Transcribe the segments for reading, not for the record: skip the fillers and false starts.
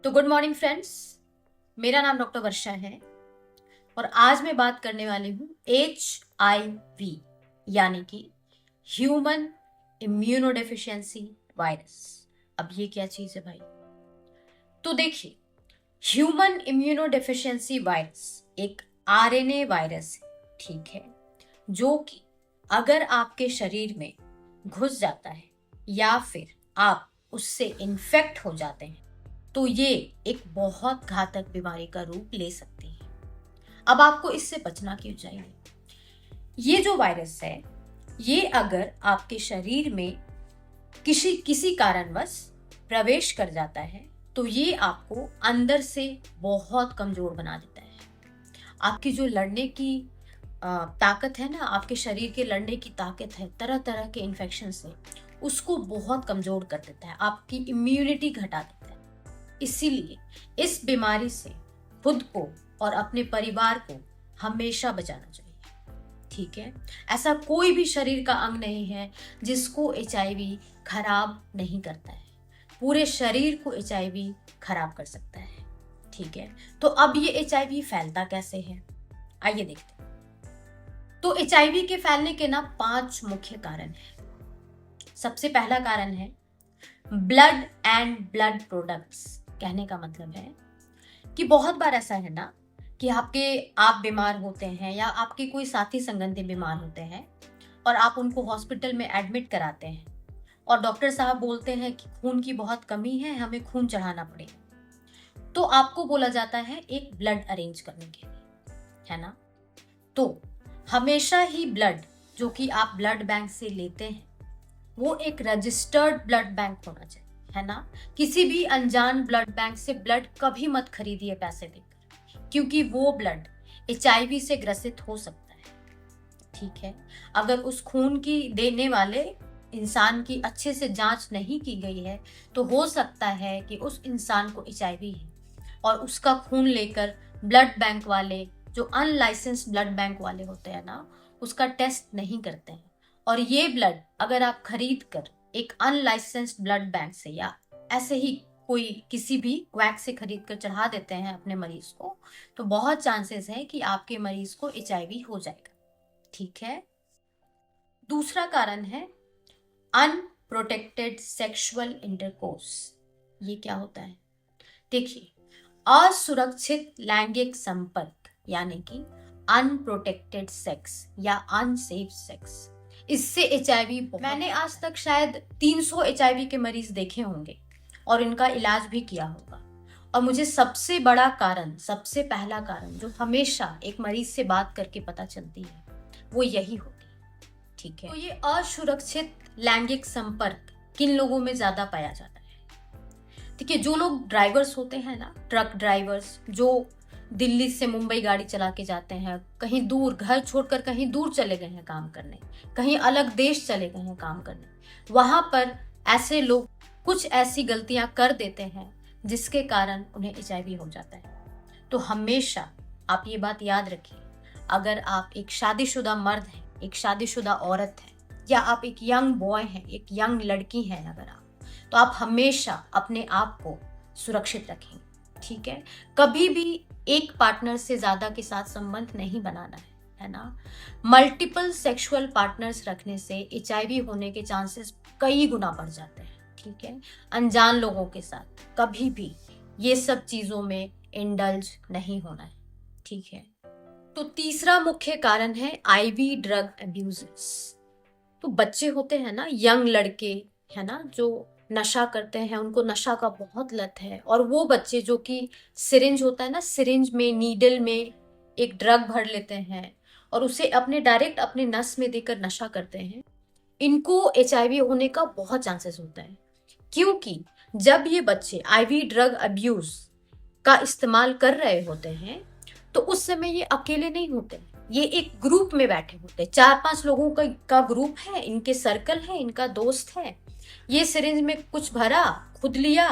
तो good morning friends, मेरा नाम डॉक्टर वर्षा है और आज मैं बात करने वाली हूँ HIV यानी कि ह्यूमन इम्यूनोडेफिशिएंसी वायरस। अब ये क्या चीज है भाई? तो देखिए, ह्यूमन इम्यूनोडेफिशिएंसी वायरस एक RNA वायरस है, ठीक है, जो कि अगर आपके शरीर में घुस जाता है या फिर आप उससे इन्फेक्ट हो जाते हैं तो ये एक बहुत घातक बीमारी का रूप ले सकती है। अब आपको इससे बचना क्यों चाहिए? ये जो वायरस है, ये अगर आपके शरीर में किसी कारणवश प्रवेश कर जाता है तो ये आपको अंदर से बहुत कमजोर बना देता है। आपकी जो लड़ने की ताकत है ना, आपके शरीर के लड़ने की ताकत है तरह तरह के इन्फेक्शन से, उसको बहुत कमजोर कर देता है, आपकी इम्यूनिटी घटा देता है। इसीलिए इस बीमारी से खुद को और अपने परिवार को हमेशा बचाना चाहिए, ठीक है। ऐसा कोई भी शरीर का अंग नहीं है जिसको HIV खराब नहीं करता है। पूरे शरीर को HIV खराब कर सकता है, ठीक है। तो अब ये HIV फैलता कैसे है, आइए देखते हैं। तो HIV के फैलने के 5 मुख्य कारण हैं। सबसे पहला कारण है ब्लड एंड ब्लड प्रोडक्ट्स। कहने का मतलब है कि बहुत बार ऐसा है ना कि आप बीमार होते हैं या आपके कोई साथी संबंधी बीमार होते हैं और आप उनको हॉस्पिटल में एडमिट कराते हैं और डॉक्टर साहब बोलते हैं कि खून की बहुत कमी है, हमें खून चढ़ाना पड़ेगा। तो आपको बोला जाता है एक ब्लड अरेंज करने के लिए, है ना। तो हमेशा ही ब्लड जो कि आप ब्लड बैंक से लेते हैं वो एक रजिस्टर्ड ब्लड बैंक होना चाहिए, है ना। किसी भी अनजान ब्लड बैंक से ब्लड कभी मत खरीदिए पैसे देकर, क्योंकि वो ब्लड HIV से ग्रसित हो सकता है, ठीक है। अगर उस खून की देने वाले इंसान की अच्छे से जांच नहीं की गई है तो हो सकता है कि उस इंसान को HIV है और उसका खून लेकर ब्लड बैंक वाले, जो अनलाइसेंस्ड ब्लड बैंक वाले होते हैं ना, उसका टेस्ट नहीं करते हैं और ये ब्लड अगर आप खरीद कर एक अनलाइसेंस्ड ब्लड बैंक से या ऐसे ही कोई किसी भी क्वैक से खरीद कर चढ़ा देते हैं अपने मरीज को, तो बहुत चांसेस है कि आपके मरीज को HIV हो जाएगा, ठीक है। दूसरा कारण है अनप्रोटेक्टेड सेक्सुअल इंटरकोर्स। ये क्या होता है? देखिए, असुरक्षित लैंगिक संपर्क यानी कि अनप्रोटेक्टेड सेक्स या अनसेफ सेक्स, इससे HIV, मैंने आज तक शायद 300 HIV के मरीज देखे होंगे और इनका इलाज भी किया होगा। और मुझे सबसे बड़ा कारण, सबसे पहला कारण जो हमेशा एक मरीज से बात करके पता चलती है वो यही होती है, ठीक है। तो ये असुरक्षित लैंगिक संपर्क किन लोगों में ज्यादा पाया जाता है? ठीक है, जो लोग ड्राइवर्स होते हैं ना, ट्रक ड्राइवर्स, जो दिल्ली से मुंबई गाड़ी चला के जाते हैं, कहीं दूर घर छोड़कर कहीं दूर चले गए हैं काम करने, कहीं अलग देश चले गए हैं काम करने, वहां पर ऐसे लोग कुछ ऐसी गलतियां कर देते हैं जिसके कारण उन्हें HIV हो जाता है। तो हमेशा आप ये बात याद रखिए, अगर आप एक शादीशुदा मर्द हैं, एक शादीशुदा औरत है, या आप एक यंग बॉय हैं, एक यंग लड़की हैं अगर आप, तो आप हमेशा अपने आप को सुरक्षित रखेंगे, ठीक है। कभी भी एक पार्टनर से ज्यादा के साथ संबंध नहीं बनाना है ना। मल्टीपल सेक्सुअल पार्टनर्स रखने से HIV होने के चांसेस कई गुना बढ़ जाते हैं, ठीक है। अनजान लोगों के साथ कभी भी ये सब चीजों में इंडल्ज नहीं होना है, ठीक है। तो तीसरा मुख्य कारण है IV ड्रग अब्यूजेस। तो बच्चे होते हैं ना, यंग लड़के, है ना, जो नशा करते हैं, उनको नशा का बहुत लत है, और वो बच्चे जो कि सिरिंज होता है ना, सिरिंज में, नीडल में एक ड्रग भर लेते हैं और उसे डायरेक्ट अपने नस में देकर नशा करते हैं, इनको HIV होने का बहुत चांसेस होता है। क्योंकि जब ये बच्चे IV ड्रग अब्यूज का इस्तेमाल कर रहे होते हैं तो उस समय ये अकेले नहीं होते, ये एक ग्रुप में बैठे होते हैं। 4-5 लोगों का ग्रुप है, इनके सर्कल है, इनका दोस्त है। ये सिरिंज में कुछ भरा, खुद लिया,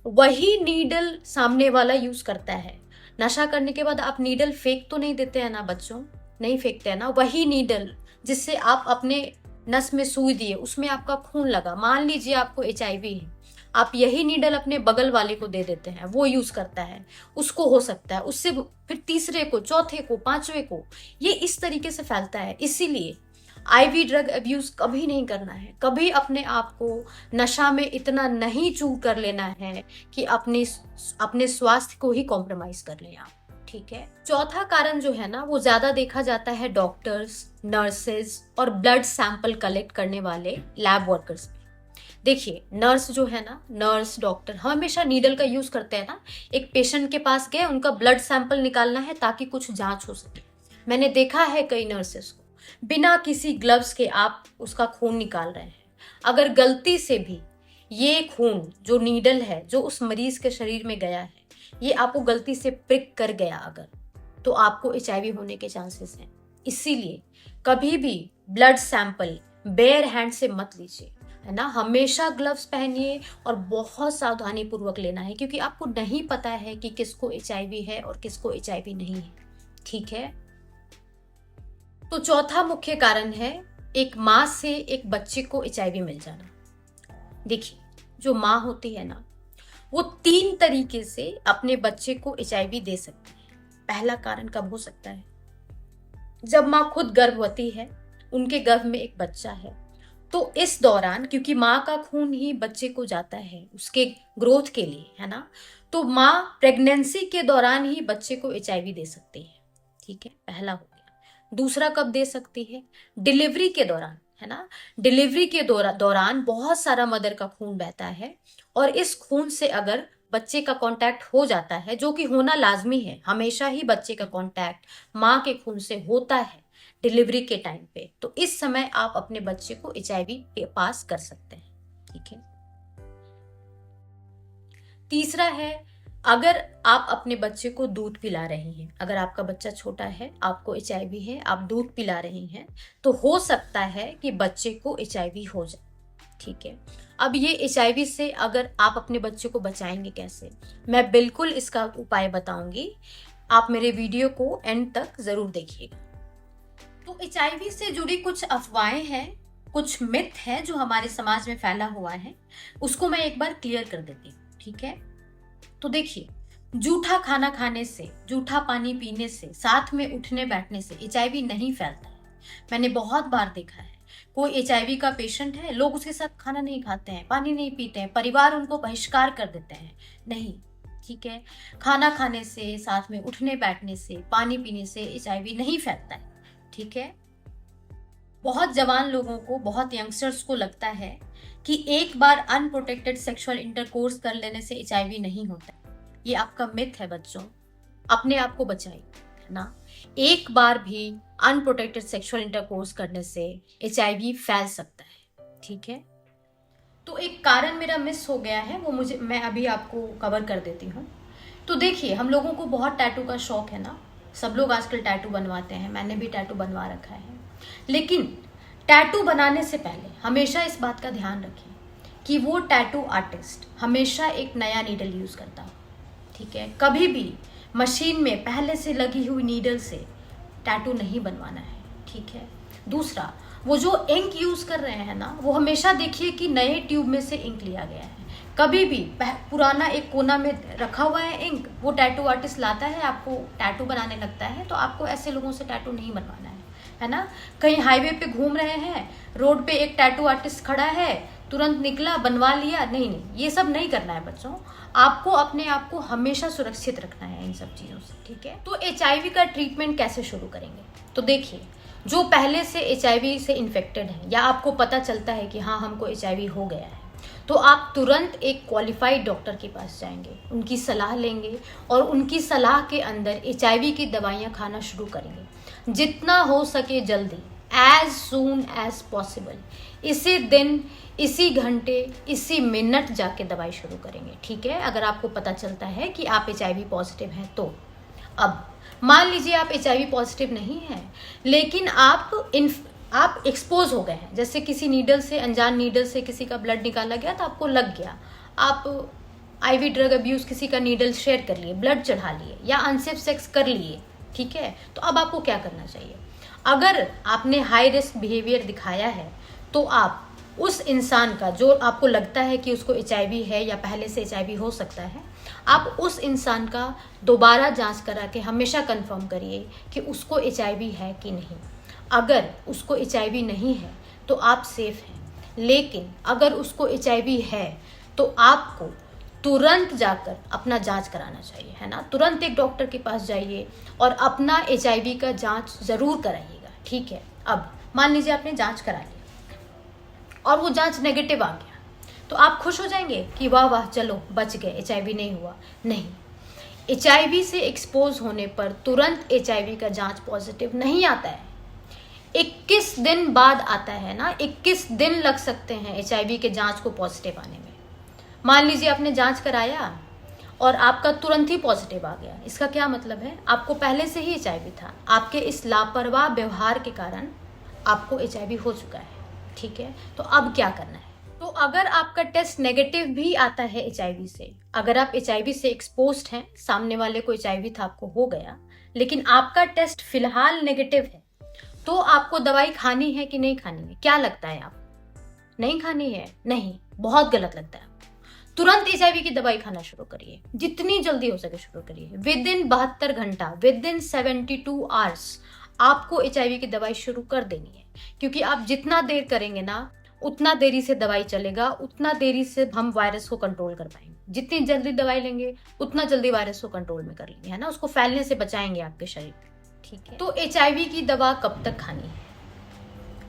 वही नीडल सामने वाला यूज करता है। नशा करने के बाद आप नीडल फेंक तो नहीं देते हैं ना बच्चों, नहीं फेंकते हैं ना। वही नीडल जिससे आप अपने नस में सुई दिए, उसमें आपका खून लगा, मान लीजिए आपको HIV है, आप यही नीडल अपने बगल वाले को दे देते हैं, वो यूज करता है, उसको हो सकता है, उससे फिर तीसरे को, चौथे को, पांचवे को, ये इस तरीके से फैलता है। इसीलिए आईवी ड्रग अब्यूज कभी नहीं करना है, कभी अपने आप को नशा में इतना नहीं चूर कर लेना है कि अपने स्वास्थ्य को ही कॉम्प्रोमाइज कर लें आप, ठीक है। चौथा कारण जो है ना, वो ज्यादा देखा जाता है डॉक्टर्स, नर्सेज और ब्लड सैंपल कलेक्ट करने वाले लैब वर्कर्स में। देखिए, नर्स जो है ना, नर्स डॉक्टर हमेशा नीडल का यूज करते हैं ना। एक पेशेंट के पास गए, उनका ब्लड सैंपल निकालना है ताकि कुछ जांच हो सके। मैंने देखा है कई नर्सेस को बिना किसी ग्लव्स के आप उसका खून निकाल रहे हैं। अगर गलती से भी ये खून जो नीडल है, जो उस मरीज के शरीर में गया है, ये आपको गलती से प्रिक कर गया अगर, तो आपको एचआईवी होने के चांसेस हैं। इसीलिए कभी भी ब्लड सैंपल बेयर हैंड से मत लीजिए, है ना। हमेशा ग्लव्स पहनिए और बहुत सावधानी पूर्वक लेना है, क्योंकि आपको नहीं पता है कि किसको एचआईवी है और किसको एचआईवी नहीं है, ठीक है। तो चौथा मुख्य कारण है एक माँ से एक बच्चे को एचआईवी मिल जाना। देखिए, जो माँ होती है ना, वो 3 तरीके से अपने बच्चे को एचआईवी दे सकती है। पहला कारण कब हो सकता है? जब माँ खुद गर्भवती है, उनके गर्भ में एक बच्चा है, तो इस दौरान, क्योंकि माँ का खून ही बच्चे को जाता है उसके ग्रोथ के लिए, है ना, तो माँ प्रेगनेंसी के दौरान ही बच्चे को एचआईवी दे सकती है, ठीक है, पहला हो गया। दूसरा कब दे सकती है? डिलीवरी के दौरान, है ना। डिलीवरी के दौरान बहुत सारा मदर का खून बहता है, और इस खून से अगर बच्चे का कांटेक्ट हो जाता है, जो कि होना लाजमी है, हमेशा ही बच्चे का कांटेक्ट माँ के खून से होता है डिलीवरी के टाइम पे, तो इस समय आप अपने बच्चे को एचआईवी पास कर सकते हैं, ठीक है। तीसरा है, अगर आप अपने बच्चे को दूध पिला रहे हैं, अगर आपका बच्चा छोटा है, आपको एचआईवी है, आप दूध पिला रहे हैं, तो हो सकता है कि बच्चे को एचआईवी हो जाए, ठीक है। अब ये एचआईवी से अगर आप अपने बच्चे को बचाएंगे कैसे, मैं बिल्कुल इसका उपाय बताऊंगी। आप मेरे वीडियो को एंड तक जरूर देखिएगा। तो एचआईवी से जुड़ी कुछ अफवाहें हैं, कुछ मिथ है जो हमारे समाज में फैला हुआ है, उसको मैं एक बार क्लियर कर देती हूँ, ठीक है। तो देखिए, जूठा खाना खाने से, जूठा पानी पीने से, साथ में उठने बैठने से एचआईवी नहीं फैलता है। मैंने बहुत बार देखा है, कोई एचआईवी का पेशेंट है, लोग उसके साथ खाना नहीं खाते हैं, पानी नहीं पीते हैं, परिवार उनको बहिष्कार कर देते हैं, नहीं, ठीक है। खाना खाने से, साथ में उठने बैठने से, पानी पीने से एचआईवी नहीं फैलता है, ठीक है। बहुत जवान लोगों को, बहुत यंगस्टर्स को लगता है कि एक बार अनप्रोटेक्टेड सेक्सुअल इंटरकोर्स कर लेने से एचआईवी नहीं होता। ये आपका मिथ है बच्चों, अपने आप को बचाइए, है ना। एक बार भी अनप्रोटेक्टेड सेक्सुअल इंटरकोर्स करने से एचआईवी फैल सकता है, ठीक है। तो एक कारण मेरा मिस हो गया है, वो मैं अभी आपको कवर कर देती हूँ। तो देखिए, हम लोगों को बहुत टैटू का शौक है ना, सब लोग आजकल टैटू बनवाते हैं, मैंने भी टैटू बनवा रखा है। लेकिन टैटू बनाने से पहले हमेशा इस बात का ध्यान रखें कि वो टैटू आर्टिस्ट हमेशा एक नया नीडल यूज करता हो, ठीक है। कभी भी मशीन में पहले से लगी हुई नीडल से टैटू नहीं बनवाना है, ठीक है। दूसरा, वो जो इंक यूज कर रहे हैं ना, वो हमेशा देखिए कि नए ट्यूब में से इंक लिया गया है। कभी भी पुराना एक कोना में रखा हुआ है इंक, वो टैटू आर्टिस्ट लाता है, आपको टैटू बनाने लगता है, तो आपको ऐसे लोगों से टैटू नहीं बनवाना है ना। कहीं हाईवे पे घूम रहे हैं, रोड पे एक टैटू आर्टिस्ट खड़ा है, तुरंत निकला, बनवा लिया, नहीं, ये सब नहीं करना है बच्चों। आपको अपने आप को हमेशा सुरक्षित रखना है इन सब चीज़ों से, ठीक है। तो एचआईवी का ट्रीटमेंट कैसे शुरू करेंगे? तो देखिए, जो पहले से एचआईवी से इन्फेक्टेड है, या आपको पता चलता है कि हाँ हमको एचआईवी हो गया है, तो आप तुरंत एक क्वालिफाइड डॉक्टर के पास जाएंगे, उनकी सलाह लेंगे और उनकी सलाह के अंदर एचआईवी की दवाइयाँ खाना शुरू करेंगे, जितना हो सके जल्दी, एज सून एज पॉसिबल। इसी दिन, इसी घंटे, इसी मिनट जाके दवाई शुरू करेंगे, ठीक है। अगर आपको पता चलता है कि आप एचआईवी पॉजिटिव हैं तो। अब मान लीजिए आप एचआईवी पॉजिटिव नहीं हैं, लेकिन आप एक्सपोज हो गए हैं, जैसे किसी नीडल से, अनजान नीडल से किसी का ब्लड निकाला गया तो आपको लग गया, आप आईवी ड्रग अब्यूज किसी का नीडल शेयर कर लिए, ब्लड चढ़ा लिए, या अनसेफ सेक्स कर लिए, ठीक है। तो अब आपको क्या करना चाहिए? अगर आपने हाई रिस्क बिहेवियर दिखाया है तो आप उस इंसान का जो आपको लगता है कि उसको HIV है या पहले से HIV हो सकता है, आप उस इंसान का दोबारा जांच करा के हमेशा कंफर्म करिए कि उसको HIV है कि नहीं। अगर उसको HIV नहीं है तो आप सेफ हैं, लेकिन अगर उसको HIV है तो आपको तुरंत जाकर अपना जांच कराना चाहिए, है ना। तुरंत एक डॉक्टर के पास जाइए और अपना HIV का जांच ज़रूर कराइएगा, ठीक है। अब मान लीजिए आपने जांच करा ली और वो जांच नेगेटिव आ गया, तो आप खुश हो जाएंगे कि वाह वाह चलो बच गए, HIV नहीं हुआ। नहीं, HIV से एक्सपोज होने पर तुरंत HIV का जांच पॉजिटिव नहीं आता है, 21 दिन बाद आता है ना। 21 दिन लग सकते हैं HIV के जांच को पॉजिटिव आने में। मान लीजिए आपने जांच कराया और आपका तुरंत ही पॉजिटिव आ गया, इसका क्या मतलब है, आपको पहले से ही HIV था, आपके इस लापरवाह व्यवहार के कारण आपको HIV हो चुका है, ठीक है। तो अब क्या करना है, तो अगर आपका टेस्ट नेगेटिव भी आता है HIV से, अगर आप HIV से एक्सपोज्ड हैं, सामने वाले को HIV था, आपको हो गया, लेकिन आपका टेस्ट फिलहाल नेगेटिव है, तो आपको दवाई खानी है कि नहीं खानी है? क्या लगता है आप, नहीं खानी है? नहीं, बहुत गलत लगता है। तुरंत HIV की दवाई खाना शुरू करिए, जितनी जल्दी हो सके शुरू करिए। विद इन 72 घंटा, विद इन 72 आवर्स आपको HIV की दवाई शुरू कर देनी है, क्योंकि आप जितना देर करेंगे ना, उतना देरी से दवाई चलेगा, उतना देरी से हम वायरस को कंट्रोल कर पाएंगे। जितनी जल्दी दवाई लेंगे उतना जल्दी वायरस को कंट्रोल में कर लेंगे, है ना, उसको फैलने से बचाएंगे आपके शरीर, ठीक है। तो HIV की दवा कब तक खानी है?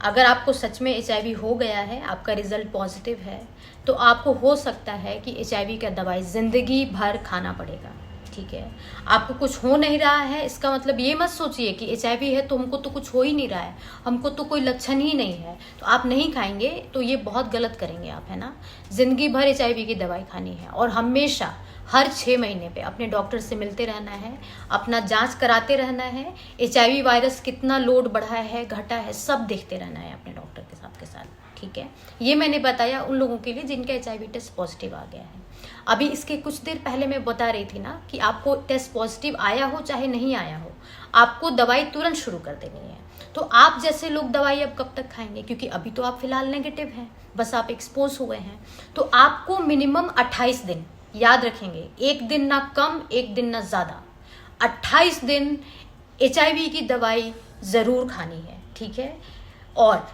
अगर आपको सच में HIV हो गया है, आपका रिजल्ट पॉजिटिव है, तो आपको हो सकता है कि HIV का दवाई जिंदगी भर खाना पड़ेगा, ठीक है। आपको कुछ हो नहीं रहा है, इसका मतलब ये मत सोचिए कि HIV है तो हमको तो कुछ हो ही नहीं रहा है, हमको तो कोई लक्षण ही नहीं है, तो आप नहीं खाएंगे, तो ये बहुत गलत करेंगे आप, है ना। जिंदगी भर HIV की दवाई खानी है और हमेशा हर 6 महीने पे अपने डॉक्टर से मिलते रहना है, अपना जांच कराते रहना है, HIV वायरस कितना लोड बढ़ा है घटा है सब देखते रहना है अपने डॉक्टर के साथ, ठीक है। ये मैंने बताया उन लोगों के लिए जिनका HIV टेस्ट पॉजिटिव आ गया है। अभी इसके कुछ देर पहले मैं बता रही थी ना कि आपको टेस्ट पॉजिटिव आया हो चाहे नहीं आया हो, आपको दवाई तुरंत शुरू कर देनी है। तो आप जैसे लोग दवाई अब कब तक खाएंगे, क्योंकि अभी तो आप फिलहाल नेगेटिव हैं, बस आप एक्सपोज हुए हैं, तो आपको मिनिमम 28 दिन, याद रखेंगे, एक दिन ना कम एक दिन ना ज्यादा, 28 दिन HIV की दवाई जरूर खानी है, ठीक है। और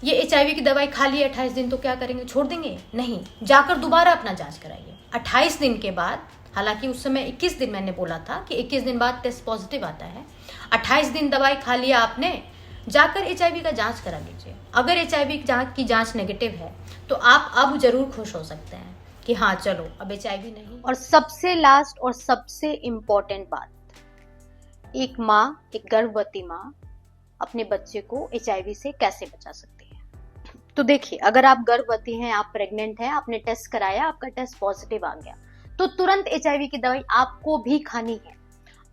ये HIV की दवाई खा ली 28 दिन तो क्या करेंगे, छोड़ देंगे? नहीं, जाकर दोबारा अपना जांच कराइए 28 दिन के बाद। हालांकि उस समय 21 दिन मैंने बोला था कि 21 दिन बाद टेस्ट पॉजिटिव आता है। 28 दिन दवाई खा लिया आपने, जाकर HIV का जांच करा लीजिए। अगर HIV की जांच नेगेटिव है तो आप अब जरूर खुश हो सकते हैं कि हाँ चलो अब HIV नहीं। और सबसे लास्ट और सबसे इम्पोर्टेंट बात, एक माँ, एक गर्भवती माँ अपने बच्चे को HIV से कैसे बचा सकती है। तो देखिए, अगर आप गर्भवती हैं, आप प्रेग्नेंट हैं, आपने टेस्ट कराया, आपका टेस्ट पॉजिटिव आ गया, तो तुरंत HIV की दवाई आपको भी खानी है।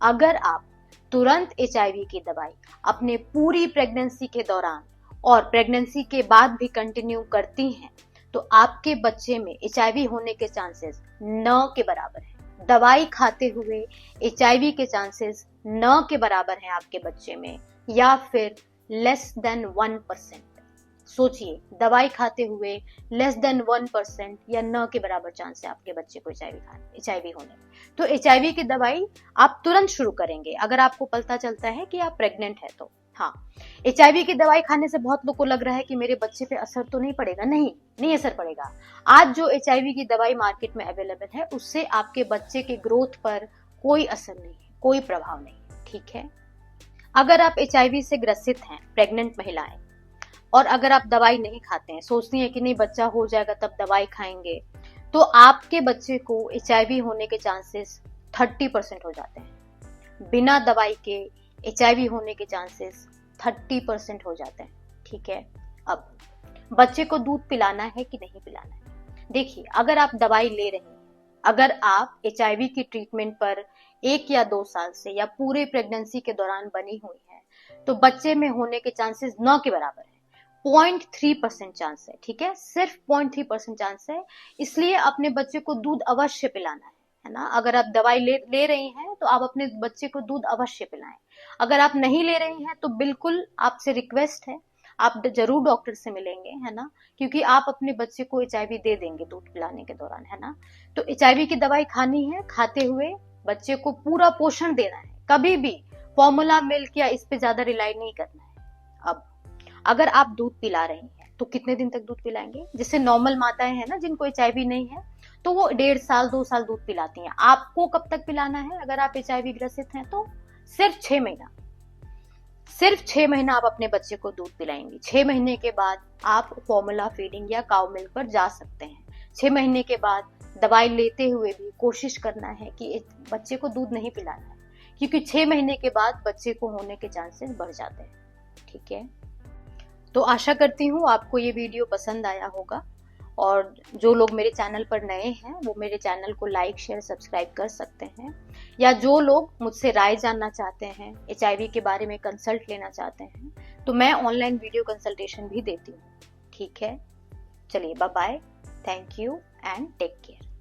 अगर आप तुरंत HIV की दवाई अपने पूरी प्रेगनेंसी के दौरान और प्रेगनेंसी के बाद भी कंटिन्यू करती हैं, तो आपके बच्चे में HIV होने के चांसेस न के बराबर है। दवाई खाते हुए HIV के चांसेस न के बराबर हैं आपके बच्चे में, या फिर लेस देन 1%। सोचिए, दवाई खाते हुए लेस देन 1% या न के बराबर चांस है आपके बच्चे को HIV होने। तो HIV की दवाई आप तुरंत शुरू करेंगे अगर आपको पता चलता है कि आप प्रेग्नेंट है तो। हाँ, HIV की दवाई खाने से बहुत लोग को लग रहा है कि मेरे बच्चे पे असर तो नहीं पड़ेगा। नहीं असर पड़ेगा। आज जो HIV की दवाई मार्केट में अवेलेबल है उससे आपके बच्चे के ग्रोथ पर कोई असर नहीं है, कोई प्रभाव नहीं, ठीक है। अगर आप HIV से ग्रसित हैं, प्रेग्नेंट महिलाएं, और अगर आप दवाई नहीं खाते हैं, सोचती हैं कि नहीं बच्चा हो जाएगा तब दवाई खाएंगे, तो आपके बच्चे को HIV होने के चांसेस 30% हो जाते हैं। बिना दवाई के HIV होने के चांसेस 30% हो जाते हैं, ठीक है। अब बच्चे को दूध पिलाना है कि नहीं पिलाना है? देखिए, अगर आप दवाई ले रहे हैं, अगर आप HIV की ट्रीटमेंट पर 1 या 2 साल से या पूरे प्रेगनेंसी के दौरान बनी हुई है, तो बच्चे में होने के चांसेस 9 के बराबर है। 0.3% चांस है, ठीक है, सिर्फ 0.3% चांस है। इसलिए अपने बच्चे को दूध अवश्य पिलाना है ना। अगर आप दवाई ले रही हैं तो आप अपने बच्चे को दूध अवश्य पिलाएं। अगर आप नहीं ले रही हैं तो बिल्कुल आपसे रिक्वेस्ट है, आप जरूर डॉक्टर से मिलेंगे, है ना, क्योंकि आप अपने बच्चे को HIV दे देंगे दूध पिलाने के दौरान, है ना। तो HIV की दवाई खानी है, खाते हुए बच्चे को पूरा पोषण देना है, कभी भी फॉर्मूला मिल्क या इस पे ज्यादा रिलाई नहीं करना है। अब अगर आप दूध पिला रही हैं तो कितने दिन तक दूध पिलाएंगे? जैसे नॉर्मल माताएं हैं ना जिनको HIV नहीं है, तो वो 1.5 साल 2 साल दूध पिलाती हैं। आपको कब तक पिलाना है अगर आप HIV ग्रसित हैं? तो सिर्फ 6 महीना, सिर्फ 6 महीना आप अपने बच्चे को दूध पिलाएंगे। 6 महीने के बाद आप फॉर्मूला फीडिंग या काउ मिल्क पर जा सकते हैं। 6 महीने के बाद दवाई लेते हुए भी कोशिश करना है कि बच्चे को दूध नहीं पिलाना है, क्योंकि 6 महीने के बाद बच्चे को होने के चांसेस बढ़ जाते हैं। ठीक है, तो आशा करती हूँ आपको ये वीडियो पसंद आया होगा, और जो लोग मेरे चैनल पर नए हैं वो मेरे चैनल को लाइक शेयर सब्सक्राइब कर सकते हैं, या जो लोग मुझसे राय जानना चाहते हैं, HIV के बारे में कंसल्ट लेना चाहते हैं, तो मैं ऑनलाइन वीडियो कंसल्टेशन भी देती हूँ। ठीक है, चलिए bye bye, thank you and take care.